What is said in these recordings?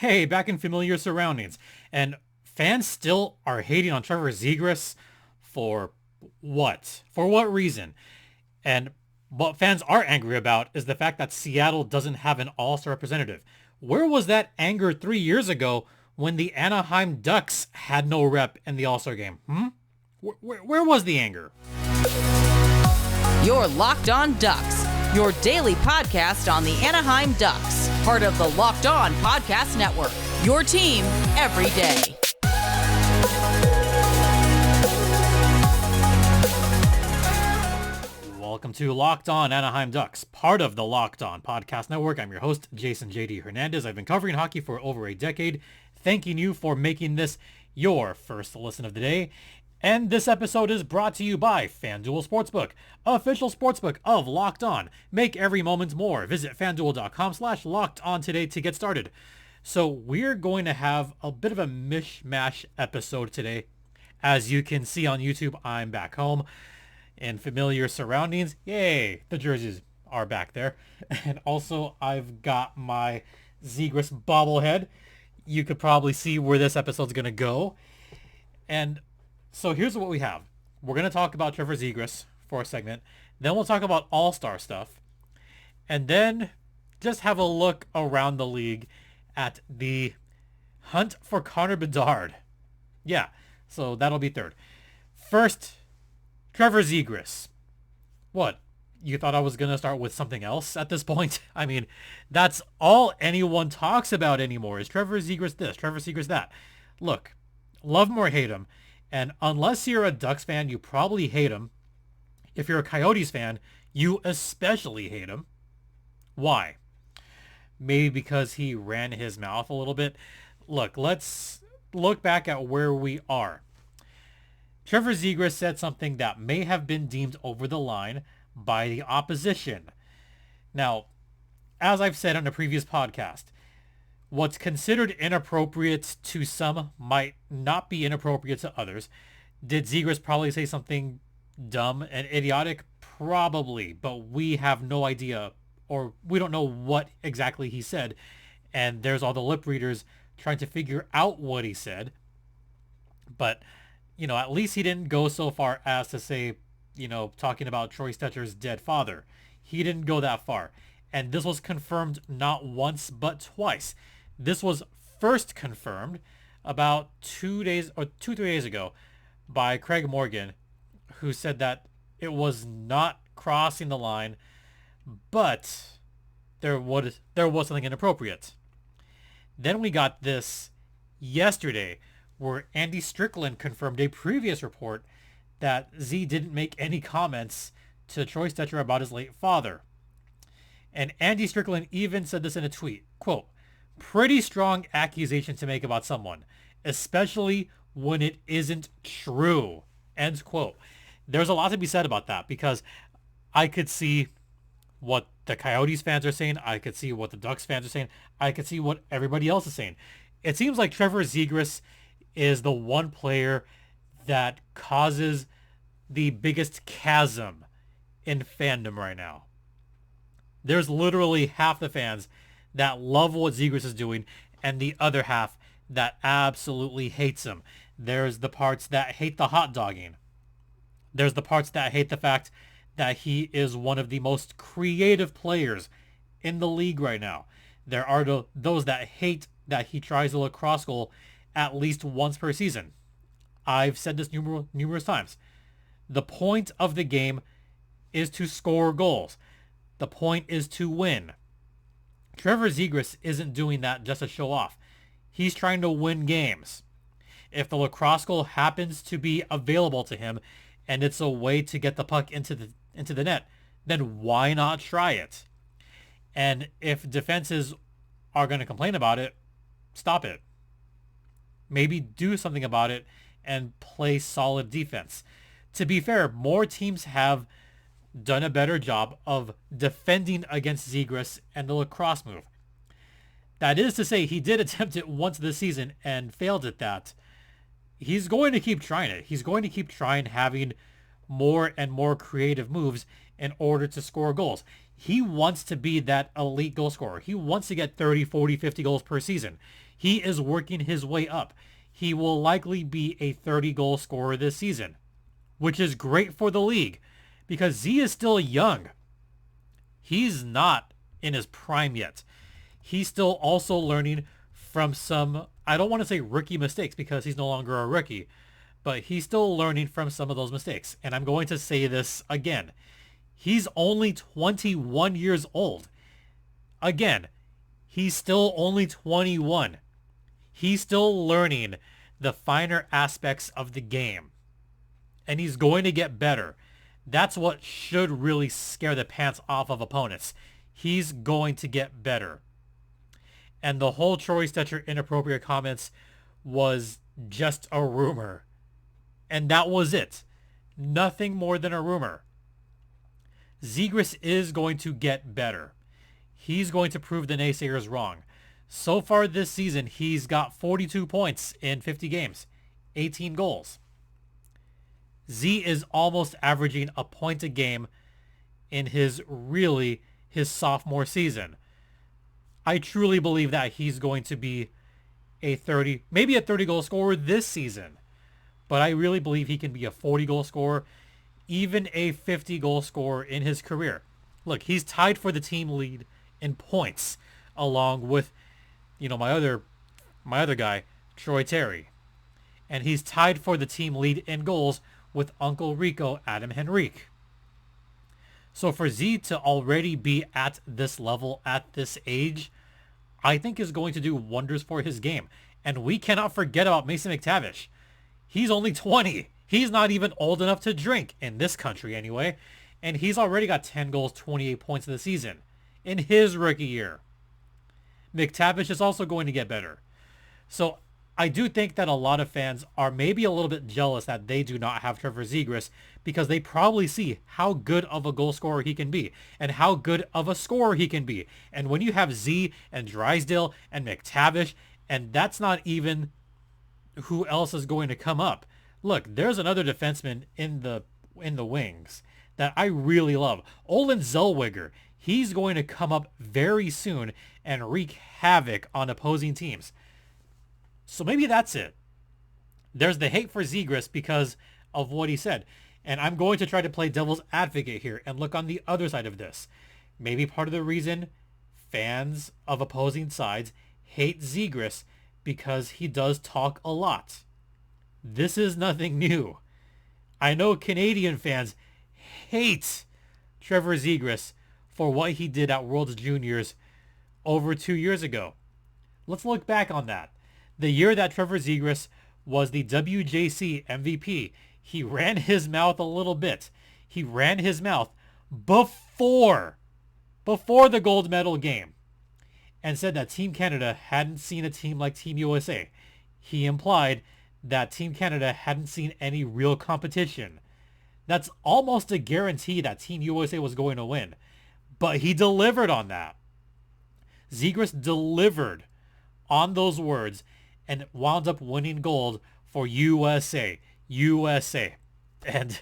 hey, back in familiar surroundings. And fans still are hating on Trevor Zegras for what? For what reason? And what fans are angry about is the fact that Seattle doesn't have an all-star representative. Where was that anger 3 years ago when the Anaheim Ducks had no rep in the all-star game? Where was the anger? You're Locked On Ducks, your daily podcast on the Anaheim Ducks, part of the Locked On Podcast Network, your team every day. Welcome to Locked On Anaheim Ducks, part of the Locked On Podcast Network. I'm your host, Jason J.D. Hernandez. I've been covering hockey for over a decade, thanking you for making this your first listen of the day. And this episode is brought to you by FanDuel Sportsbook, official sportsbook of Locked On. Make every moment more. Visit FanDuel.com/LockedOn today to get started. So we're going to have a bit of a mishmash episode today. As you can see on YouTube, I'm back home in familiar surroundings. Yay, the jerseys are back there. And also I've got my Zegras bobblehead. You could probably see where this episode's going to go. And so here's what we have. We're going to talk about Trevor Zegras for a segment. Then we'll talk about all-star stuff. And then just have a look around the league at the hunt for Connor Bedard. Yeah, so that'll be third. First, Trevor Zegras. What? You thought I was going to start with something else at this point? I mean, that's all anyone talks about anymore is Trevor Zegras this, Trevor Zegras that. Look, love him or hate him. And unless you're a Ducks fan, you probably hate him. If you're a Coyotes fan, you especially hate him. Why? Maybe because he ran his mouth a little bit. Look, let's look back at where we are. Trevor Zegras said something that may have been deemed over the line by the opposition. Now, as I've said on a previous podcast, what's considered inappropriate to some might not be inappropriate to others. Did Zegras probably say something dumb and idiotic? Probably, but we have no idea, or we don't know what exactly he said. And there's all the lip readers trying to figure out what he said. But, at least he didn't go so far as to say, talking about Troy Stetcher's dead father. He didn't go that far. And this was confirmed not once, but twice. This was first confirmed about 3 days ago by Craig Morgan, who said that it was not crossing the line, but there was something inappropriate. Then we got this yesterday, where Andy Strickland confirmed a previous report that Z didn't make any comments to Troy Stecher about his late father. And Andy Strickland even said this in a tweet, quote, "Pretty strong accusation to make about someone, especially when it isn't true," end quote. There's a lot to be said about that because I could see what the Coyotes fans are saying. I could see what the Ducks fans are saying. I could see what everybody else is saying. It seems like Trevor Zegras is the one player that causes the biggest chasm in fandom right now. There's literally half the fans that love what Zegras is doing and the other half that absolutely hates him. There's the parts that hate the hot dogging. There's the parts that hate the fact that he is one of the most creative players in the league right now. There are those that hate that he tries a lacrosse goal at least once per season. I've said this numerous times. The point of the game is to score goals. The point is to win. Trevor Zegras isn't doing that just to show off. He's trying to win games. If the lacrosse goal happens to be available to him and it's a way to get the puck into the net, then why not try it? And if defenses are going to complain about it, stop it. Maybe do something about it and play solid defense. To be fair, more teams have done a better job of defending against Zegras and the lacrosse move. That is to say, he did attempt it once this season and failed at that. He's going to keep trying it. He's going to keep trying having more and more creative moves in order to score goals. He wants to be that elite goal scorer. He wants to get 30, 40, 50 goals per season. He is working his way up. He will likely be a 30-goal scorer this season, which is great for the league because Z is still young. He's not in his prime yet. He's still also learning from some, I don't want to say rookie mistakes because he's no longer a rookie, but he's still learning from some of those mistakes. And I'm going to say this again. He's only 21 years old. Again, he's still only 21. He's still learning the finer aspects of the game. And he's going to get better. That's what should really scare the pants off of opponents. He's going to get better. And the whole Troy Stecher inappropriate comments was just a rumor. And that was it. Nothing more than a rumor. Zegras is going to get better. He's going to prove the naysayers wrong. So far this season, he's got 42 points in 50 games, 18 goals. Z is almost averaging a point a game in his sophomore season. I truly believe that he's going to be maybe a 30 goal scorer this season. But I really believe he can be a 40 goal scorer, even a 50 goal scorer in his career. Look, he's tied for the team lead in points along with, my other guy, Troy Terry. And he's tied for the team lead in goals with Uncle Rico, Adam Henrique. So for Z to already be at this level, at this age, I think is going to do wonders for his game. And we cannot forget about Mason McTavish. He's only 20. He's not even old enough to drink, in this country anyway. And he's already got 10 goals, 28 points in the season in his rookie year. McTavish is also going to get better. So I do think that a lot of fans are maybe a little bit jealous that they do not have Trevor Zegras because they probably see how good of a goal scorer he can be and how good of a scorer he can be. And when you have Z and Drysdale and McTavish, and that's not even who else is going to come up. Look, there's another defenseman in the wings that I really love. Olin Zellweger. He's going to come up very soon and wreak havoc on opposing teams. So maybe that's it. There's the hate for Zegras because of what he said. And I'm going to try to play devil's advocate here and look on the other side of this. Maybe part of the reason fans of opposing sides hate Zegras because he does talk a lot. This is nothing new. I know Canadian fans hate Trevor Zegras for what he did at World Juniors over 2 years ago. Let's look back on that. The year that Trevor Zegras was the WJC MVP, he ran his mouth a little bit. He ran his mouth before the gold medal game and said that Team Canada hadn't seen a team like Team USA. He implied that Team Canada hadn't seen any real competition. That's almost a guarantee that Team USA was going to win. But he delivered on that. Zegras delivered on those words and wound up winning gold for USA. USA. And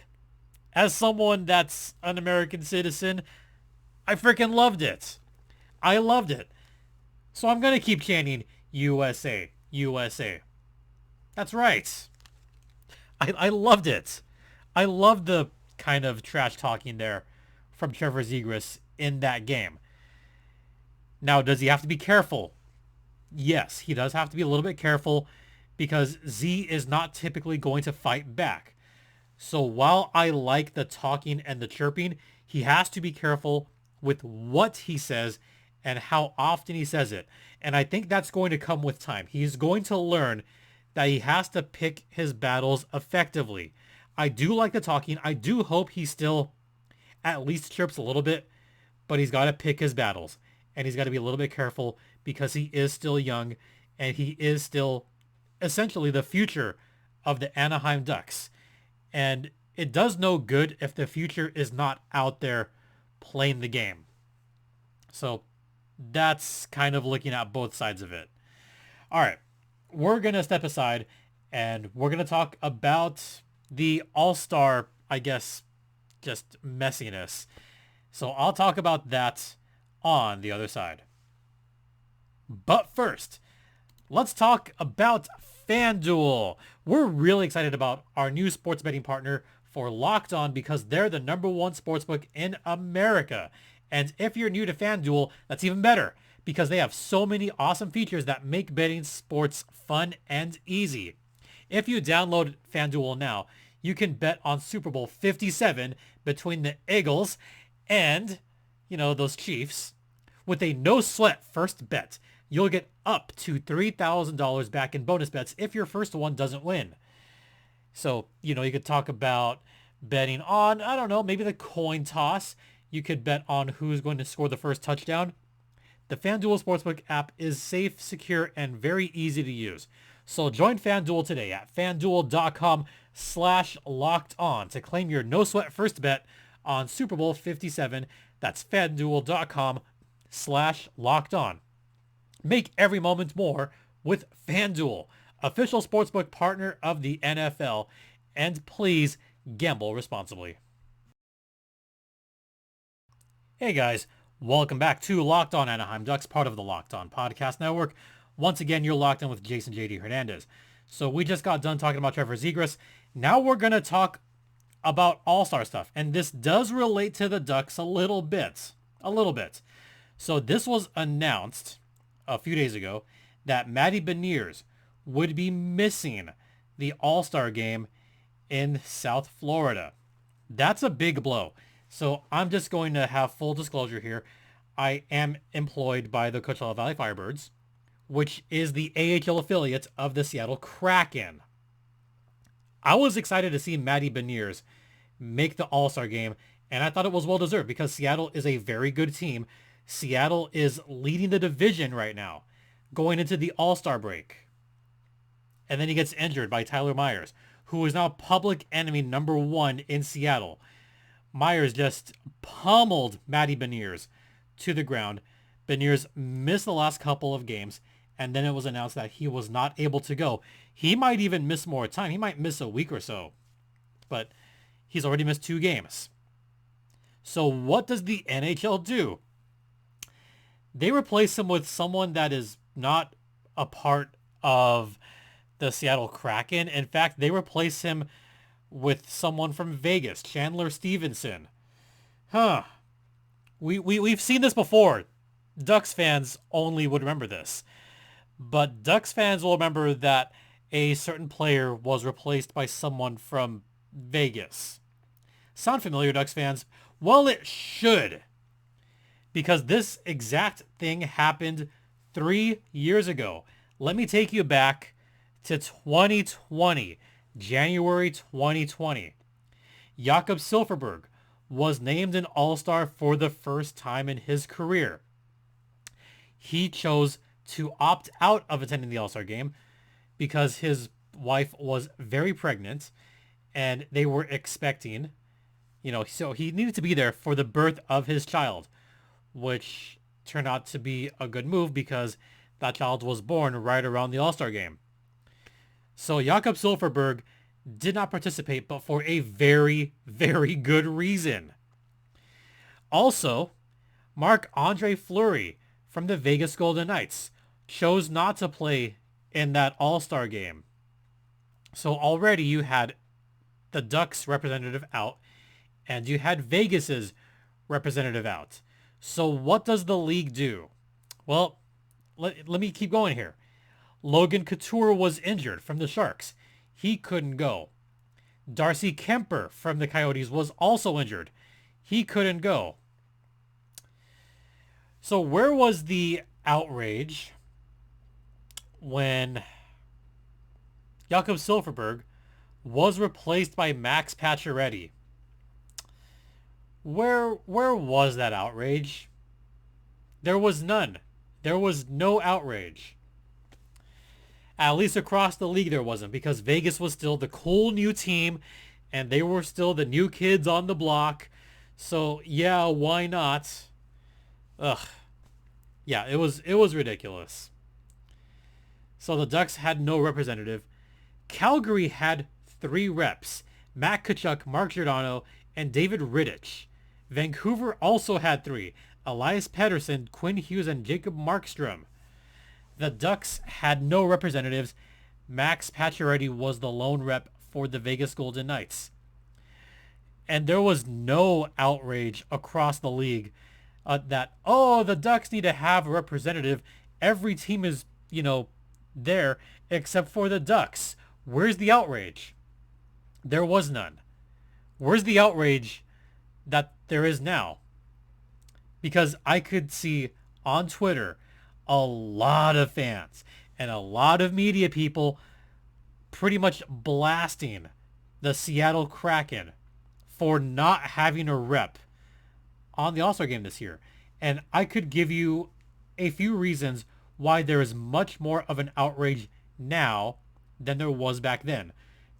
as someone that's an American citizen, I freaking loved it. I loved it. So I'm going to keep chanting USA. USA. That's right. I loved it. I loved the kind of trash talking there from Trevor Zegras in that game. Now, does he have to be careful? Yes, he does have to be a little bit careful because Z is not typically going to fight back. So while I like the talking and the chirping, he has to be careful with what he says and how often he says it. And I think that's going to come with time. He's going to learn that he has to pick his battles effectively. I do like the talking. I do hope he still at least chirps a little bit, but he's got to pick his battles. And he's got to be a little bit careful because he is still young and he is still essentially the future of the Anaheim Ducks. And it does no good if the future is not out there playing the game. So that's kind of looking at both sides of it. All right, we're going to step aside and we're going to talk about the All-Star, I guess, just messiness. So I'll talk about that on the other side. But first, let's talk about FanDuel. We're really excited about our new sports betting partner for Locked On because they're the #1 sportsbook in America. And if you're new to FanDuel, that's even better because they have so many awesome features that make betting sports fun and easy. If you download FanDuel now, you can bet on Super Bowl 57 between the Eagles and, those Chiefs. With a no-sweat first bet, you'll get up to $3,000 back in bonus bets if your first one doesn't win. So, you could talk about betting on, I don't know, maybe the coin toss. You could bet on who's going to score the first touchdown. The FanDuel Sportsbook app is safe, secure, and very easy to use. So join FanDuel today at FanDuel.com/lockedon to claim your no-sweat first bet on Super Bowl 57. That's FanDuel.com/lockedon. Make every moment more with FanDuel, official sportsbook partner of the NFL. And please gamble responsibly. Hey guys, welcome back to Locked On Anaheim Ducks, part of the Locked On Podcast Network. Once again, you're locked in with Jason JD Hernandez. So we just got done talking about Trevor Zegras. Now we're going to talk about All-Star stuff. And this does relate to the Ducks a little bit. So this was announced a few days ago that Matty Beniers would be missing the All-Star game in South Florida. That's a big blow. So I'm just going to have full disclosure here. I am employed by the Coachella Valley Firebirds, which is the AHL affiliate of the Seattle Kraken. I was excited to see Matty Beniers make the All-Star game, and I thought it was well-deserved because Seattle is a very good team. Seattle is leading the division right now, going into the All-Star break. And then he gets injured by Tyler Myers, who is now public enemy #1 in Seattle. Myers just pummeled Matty Beniers to the ground. Beniers missed the last couple of games, and then it was announced that he was not able to go. He might even miss more time. He might miss a week or so, but he's already missed 2 games. So what does the NHL do? They replace him with someone that is not a part of the Seattle Kraken. In fact, they replace him with someone from Vegas, Chandler Stevenson. We've seen this before. Ducks fans only would remember this. But Ducks fans will remember that a certain player was replaced by someone from Vegas. Sound familiar, Ducks fans? Well, it should. Because this exact thing happened 3 years ago. Let me take you back to 2020. January 2020. Jakob Silfverberg was named an All-Star for the first time in his career. He chose to opt out of attending the All-Star game because his wife was very pregnant and they were expecting, so he needed to be there for the birth of his child, which turned out to be a good move because that child was born right around the All-Star game. So Jakob Silfverberg did not participate, but for a very, very good reason. Also, Marc-Andre Fleury from the Vegas Golden Knights chose not to play in that All-Star game. So already you had the Ducks representative out, and you had Vegas's representative out. So what does the league do? Well, let me keep going here. Logan Couture was injured from the Sharks. He couldn't go. Darcy Kemper from the Coyotes was also injured. He couldn't go. So where was the outrage when Jakob Silfverberg was replaced by Max Pacioretty? Where was that outrage? There was none. There was no outrage. At least across the league there wasn't, because Vegas was still the cool new team and they were still the new kids on the block. So yeah, why not? Yeah, it was ridiculous. So the Ducks had no representative. Calgary had 3 reps: Matt Tkachuk, Mark Giordano, and David Rittich. Vancouver also had 3: Elias Pettersson, Quinn Hughes, and Jacob Markstrom. The Ducks had no representatives. Max Pacioretty was the lone rep for the Vegas Golden Knights. And there was no outrage across the league that, oh, the Ducks need to have a representative. Every team is, there except for the Ducks. Where's the outrage? There was none. Where's the outrage that there is now? Because I could see on Twitter a lot of fans and a lot of media people pretty much blasting the Seattle Kraken for not having a rep on the All-Star game this year. And I could give you a few reasons why there is much more of an outrage now than there was back then.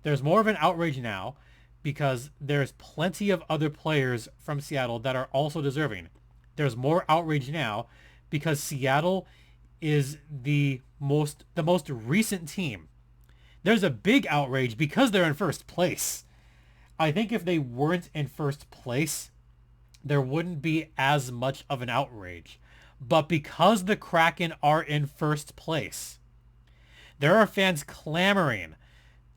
There's more of an outrage now because there's plenty of other players from Seattle that are also deserving. There's more outrage now because Seattle is the most recent team. There's a big outrage because they're in first place. I think if they weren't in first place, there wouldn't be as much of an outrage. But because the Kraken are in first place, there are fans clamoring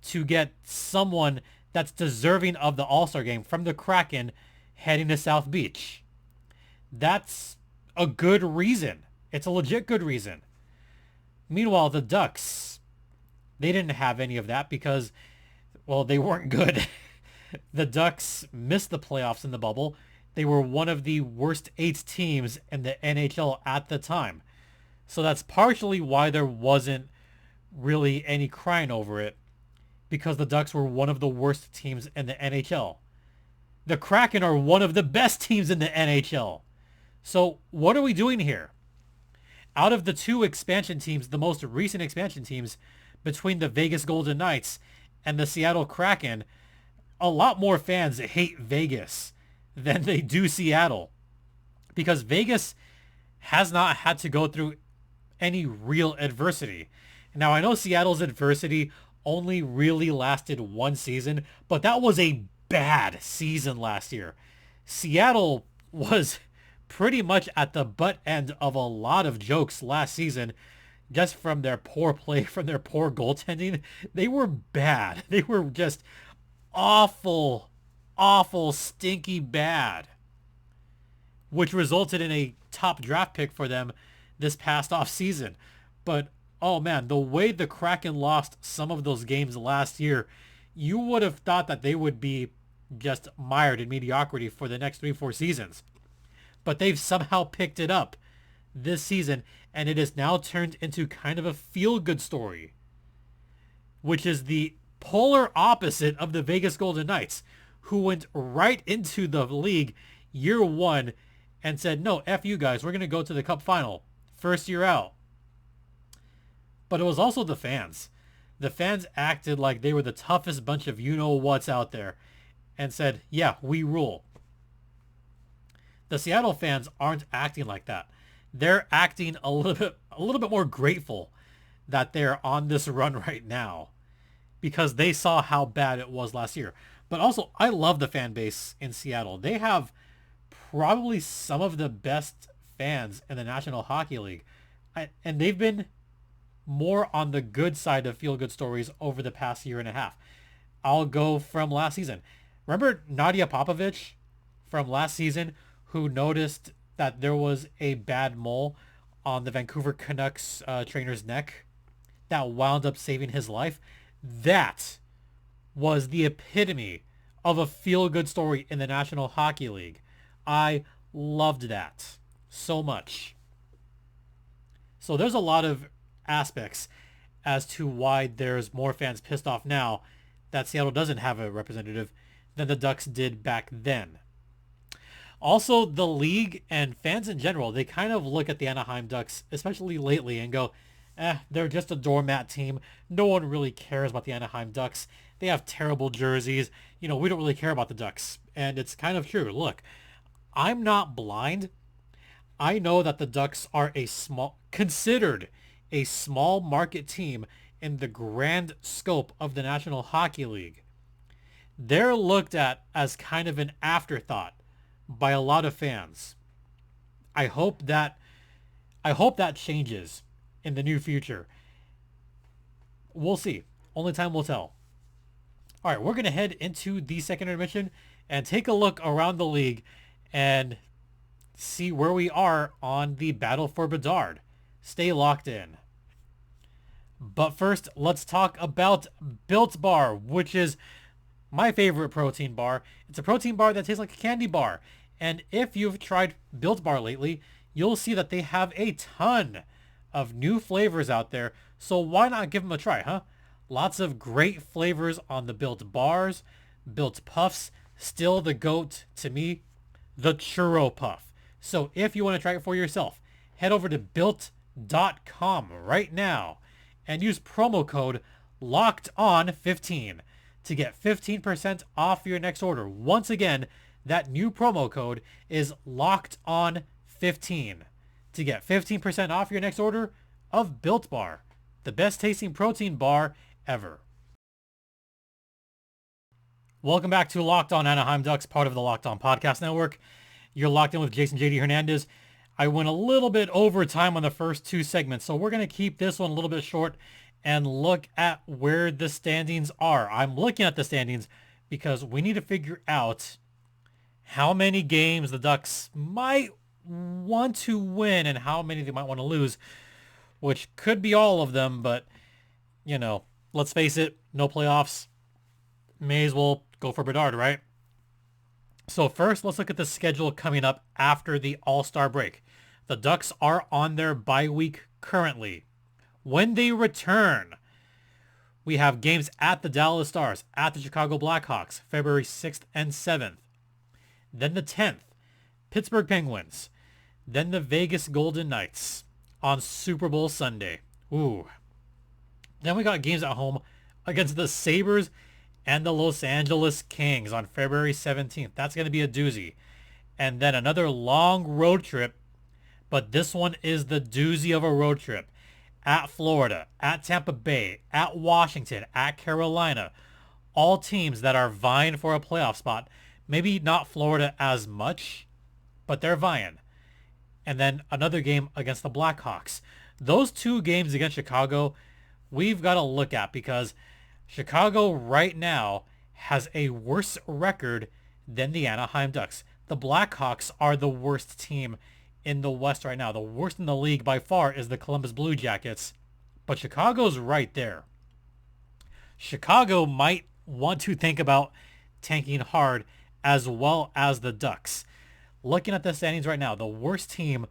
to get someone that's deserving of the All-Star game from the Kraken heading to South Beach. That's a good reason. It's a legit good reason. Meanwhile, the Ducks, they didn't have any of that because, well, they weren't good. The Ducks missed the playoffs in the bubble. They were one of the worst 8 teams in the NHL at the time. So that's partially why there wasn't really any crying over it, because the Ducks were one of the worst teams in the NHL. The Kraken are one of the best teams in the NHL. So what are we doing here? Out of the 2 expansion teams, the most recent expansion teams, between the Vegas Golden Knights and the Seattle Kraken, a lot more fans hate Vegas than they do Seattle, because Vegas has not had to go through any real adversity. Now, I know Seattle's adversity only really lasted 1 season, but that was a bad season last year. Seattle was pretty much at the butt end of a lot of jokes last season, just from their poor play, from their poor goaltending. They were bad. They were just awful, stinky bad, which resulted in a top draft pick for them this past offseason. But, oh man, the way the Kraken lost some of those games last year, you would have thought that they would be just mired in mediocrity for the next 3-4 seasons. But they've somehow picked it up this season, and it has now turned into kind of a feel-good story, which is the polar opposite of the Vegas Golden Knights, who went right into the league year 1 and said, no, F you guys, we're going to go to the Cup final. First year out. But it was also the fans. The fans acted like they were the toughest bunch of you-know-whats out there and said, yeah, we rule. The Seattle fans aren't acting like that. They're acting a little bit more grateful that they're on this run right now, because they saw how bad it was last year. But also, I love the fan base in Seattle. They have probably some of the best fans in the National Hockey League. And they've been more on the good side of feel-good stories over the past year and a half. I'll go from last season. Remember Nadia Popovich from last season, who noticed that there was a bad mole on the Vancouver Canucks trainer's neck that wound up saving his life? That was the epitome of a feel-good story in the National Hockey League. I loved that so much. So there's a lot of aspects as to why there's more fans pissed off now that Seattle doesn't have a representative than the Ducks did back then. Also, the league and fans in general, they kind of look at the Anaheim Ducks, especially lately, and go, they're just a doormat team. No one really cares about the Anaheim Ducks. They have terrible jerseys. We don't really care about the Ducks. And it's kind of true. Look, I'm not blind. I know that the Ducks are considered a small market team in the grand scope of the National Hockey League. They're looked at as kind of an afterthought by a lot of fans. I hope that changes in the near future. We'll see. Only time will tell. All right, we're going to head into the second intermission and take a look around the league and see where we are on the battle for Bedard. Stay locked in. But first, let's talk about Built Bar, which is my favorite protein bar. It's a protein bar that tastes like a candy bar. And if you've tried Built Bar lately, you'll see that they have a ton of new flavors out there. So why not give them a try, huh? Lots of great flavors on the Built Bars, Built Puffs, still the GOAT to me, the Churro Puff. So if you want to try it for yourself, head over to built.com right now and use promo code LOCKEDON15 to get 15% off your next order. Once again, that new promo code is LOCKEDON15 to get 15% off your next order of Built Bar, the best tasting protein bar ever. Welcome back to Locked On Anaheim Ducks, part of the Locked On Podcast Network. You're locked in with Jason JD Hernandez. I went a little bit over time on the first two segments, so we're going to keep this one a little bit short and look at where the standings are. I'm looking at the standings because we need to figure out how many games the Ducks might want to win and how many they might want to lose, which could be all of them, but, you know, let's face it, no playoffs. May as well go for Bedard, right? So first, let's look at the schedule coming up after the All-Star break. The Ducks are on their bye week currently. When they return, we have games at the Dallas Stars, at the Chicago Blackhawks, February 6th and 7th. Then the 10th, Pittsburgh Penguins. Then the Vegas Golden Knights on Super Bowl Sunday. Ooh. Then we got games at home against the Sabres and the Los Angeles Kings on February 17th. That's going to be a doozy. And then another long road trip, but this one is the doozy of a road trip. At Florida, at Tampa Bay, at Washington, at Carolina. All teams that are vying for a playoff spot. Maybe not Florida as much, but they're vying. And then another game against the Blackhawks. Those two games against Chicago, we've got to look at because Chicago right now has a worse record than the Anaheim Ducks. The Blackhawks are the worst team in the West right now. The worst in the league by far is the Columbus Blue Jackets, but Chicago's right there. Chicago might want to think about tanking hard as well as the Ducks. Looking at the standings right now, the worst team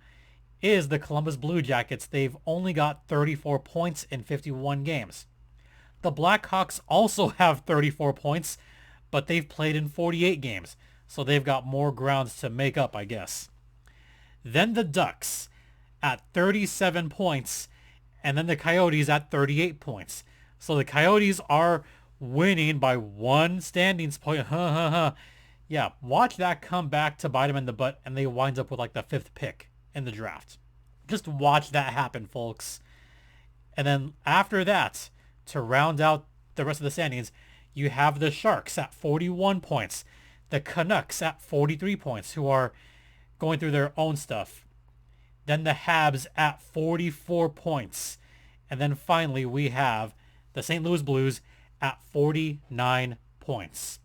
is the Columbus Blue Jackets. They've only got 34 points in 51 games. The Blackhawks also have 34 points, but they've played in 48 games, so they've got more grounds to make up, I guess. Then the Ducks at 37 points, and then the Coyotes at 38 points. So the Coyotes are winning by one standings point. Yeah, watch that come back to bite them in the butt, and they wind up with like the 5th pick in the draft. Just watch that happen, folks. And then after that, to round out the rest of the standings, you have the Sharks at 41 points, the Canucks at 43 points, who are going through their own stuff. Then the Habs at 44 points. And then finally we have the St. Louis Blues at 49 points.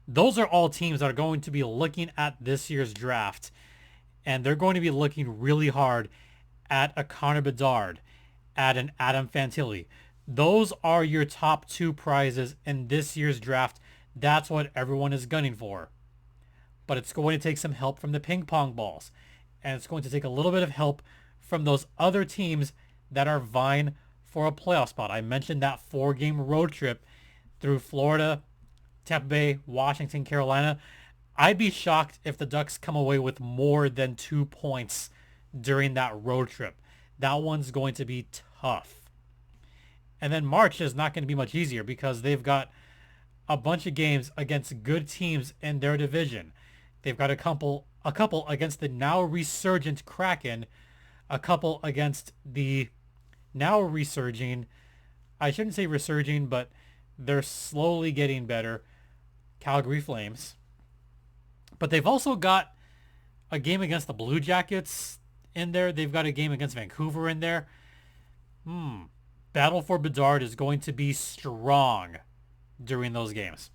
Those are all teams that are going to be looking at this year's draft, and they're going to be looking really hard at a Connor Bedard, at an Adam Fantilli. Those are your top two prizes in this year's draft. That's what everyone is gunning for. But it's going to take some help from the ping pong balls. And it's going to take a little bit of help from those other teams that are vying for a playoff spot. I mentioned that 4-game road trip through Florida, Tampa Bay, Washington, Carolina. I'd be shocked if the Ducks come away with more than 2 points during that road trip. That one's going to be tough. And then March is not going to be much easier because they've got a bunch of games against good teams in their division. They've got a couple against the now resurgent Kraken, a couple against the now resurging, I shouldn't say resurging, but they're slowly getting better, Calgary Flames. But they've also got a game against the Blue Jackets in there. They've got a game against Vancouver in there. Battle for Bedard is going to be strong during those games.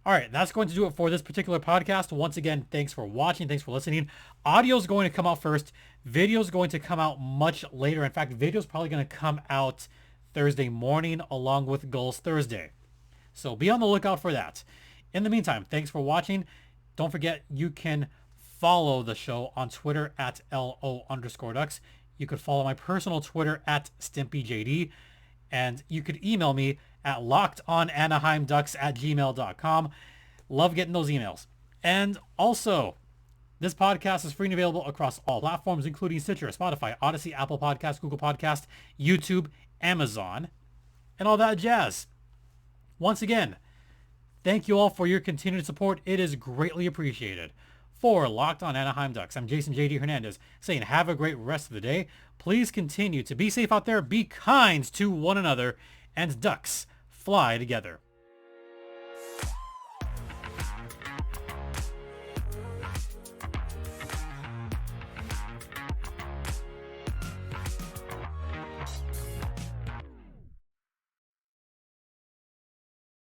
All right, that's going to do it for this particular podcast. Once again, thanks for watching. Thanks for listening. Audio is going to come out first. Video is going to come out much later. In fact, video is probably going to come out Thursday morning along with Goals Thursday. So be on the lookout for that. In the meantime, thanks for watching. Don't forget, you can follow the show on Twitter at @LO_Ducks. You could follow my personal Twitter at StimpyJD. And you could email me at lockedonanaheimducks@gmail.com. Love getting those emails. And also, this podcast is free and available across all platforms, including Stitcher, Spotify, Odyssey, Apple Podcasts, Google Podcasts, YouTube, Amazon, and all that jazz. Once again, thank you all for your continued support. It is greatly appreciated. For Locked On Anaheim Ducks, I'm Jason J.D. Hernandez saying have a great rest of the day. Please continue to be safe out there, be kind to one another, and Ducks fly together.